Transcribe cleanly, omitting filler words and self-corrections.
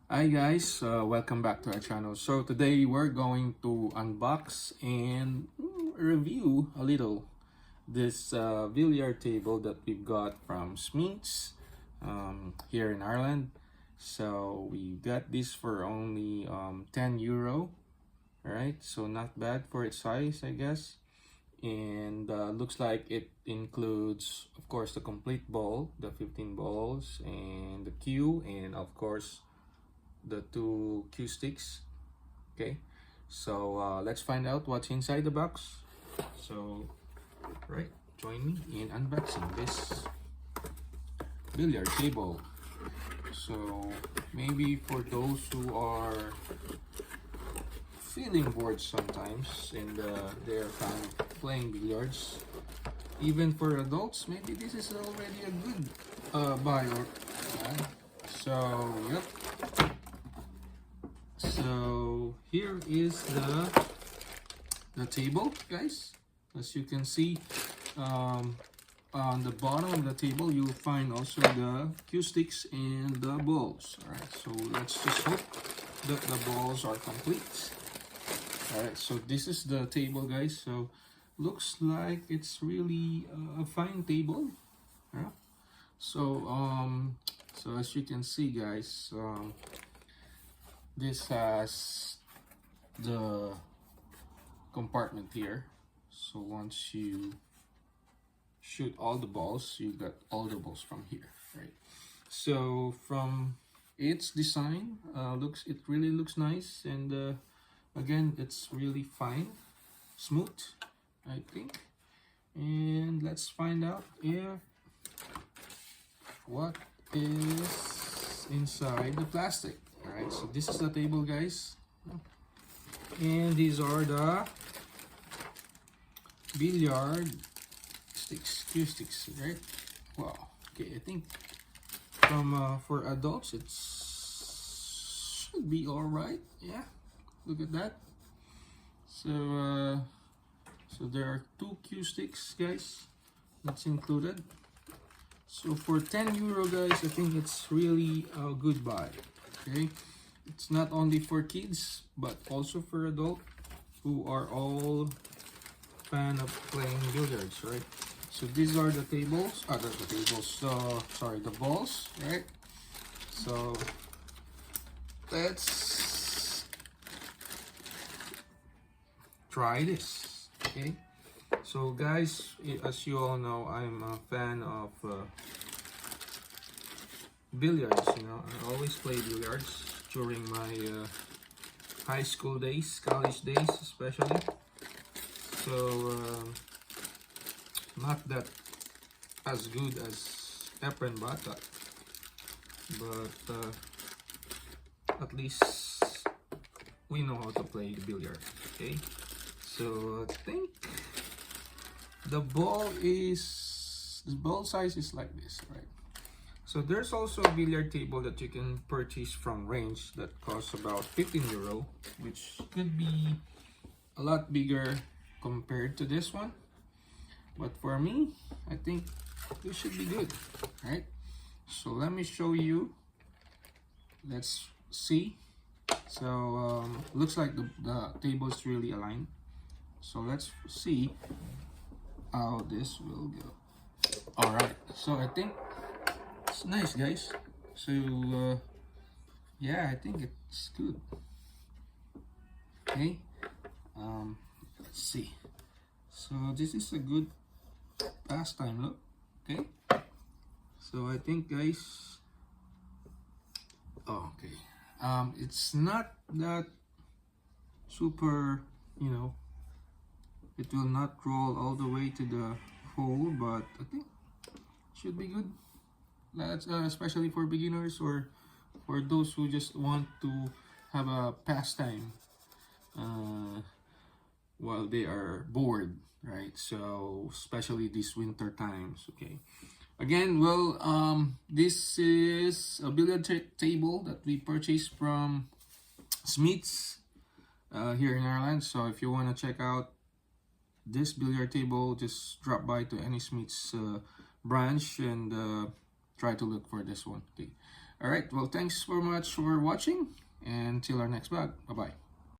Hi guys, welcome back to our channel. So today we're going to unbox and review a little this billiard table that we've got from Smiths here in Ireland. So we got this for only €10, right? So not bad for its size, I guess. And looks like it includes, of course, the complete ball, the 15 balls, and the cue, and of course the two cue sticks. Okay, so let's find out what's inside the box. So right, join me in unboxing this billiard table. So maybe for those who are feeling bored sometimes and they're kind of playing billiards, even for adults, maybe this is already a good buy or so yep. So here is the table, guys. As you can see, on the bottom of the table you'll find also the cue sticks and the balls. All right, so let's just hope that the balls are complete. All right, so this is the table, guys. So looks like it's really a fine table. Yeah. So so as you can see, guys, this has the compartment here. So once you shoot all the balls, you got all the balls from here, right? So from its design, it really looks nice, and again, it's really fine, smooth, I think. And let's find out if what is inside the plastic. All right, so this is the table, guys, and these are the billiard sticks, cue sticks, right? Wow. Okay, I think from for adults it should be all right. Yeah, look at that. So so there are two cue sticks, guys, that's included. So for €10, guys, I think it's really a good buy. Okay, it's not only for kids but also for adults who are all fan of playing billiards, right? So these are the tables, the balls, right? So let's try this. Okay, so guys, as you all know, I'm a fan of billiards. I always play billiards during my high school days, college days especially. So not that as good as Efren Bata, but at least we know how to play billiard. Okay, so I think the ball size is like this, right? So there's also a billiard table that you can purchase from Range that costs about €15, which could be a lot bigger compared to this one. But for me, I think this should be good, right? So let me show you. Let's see. So looks like the table is really aligned. So let's see how this will go. All right. So I think it's nice, guys. So yeah, I think it's good. Okay. Let's see. So this is a good pastime look. Okay. So I think, guys, okay, it's not that super, it will not roll all the way to the hole, but I think it should be good. That's especially for beginners or for those who just want to have a pastime while they are bored, right? So especially these winter times. Okay, again, well, this is a billiard table that we purchased from Smiths here in Ireland. So if you want to check out this billiard table, just drop by to any Smiths branch and try to look for this one. Okay, All right, well, thanks so much for watching, and till our next vlog. Bye bye.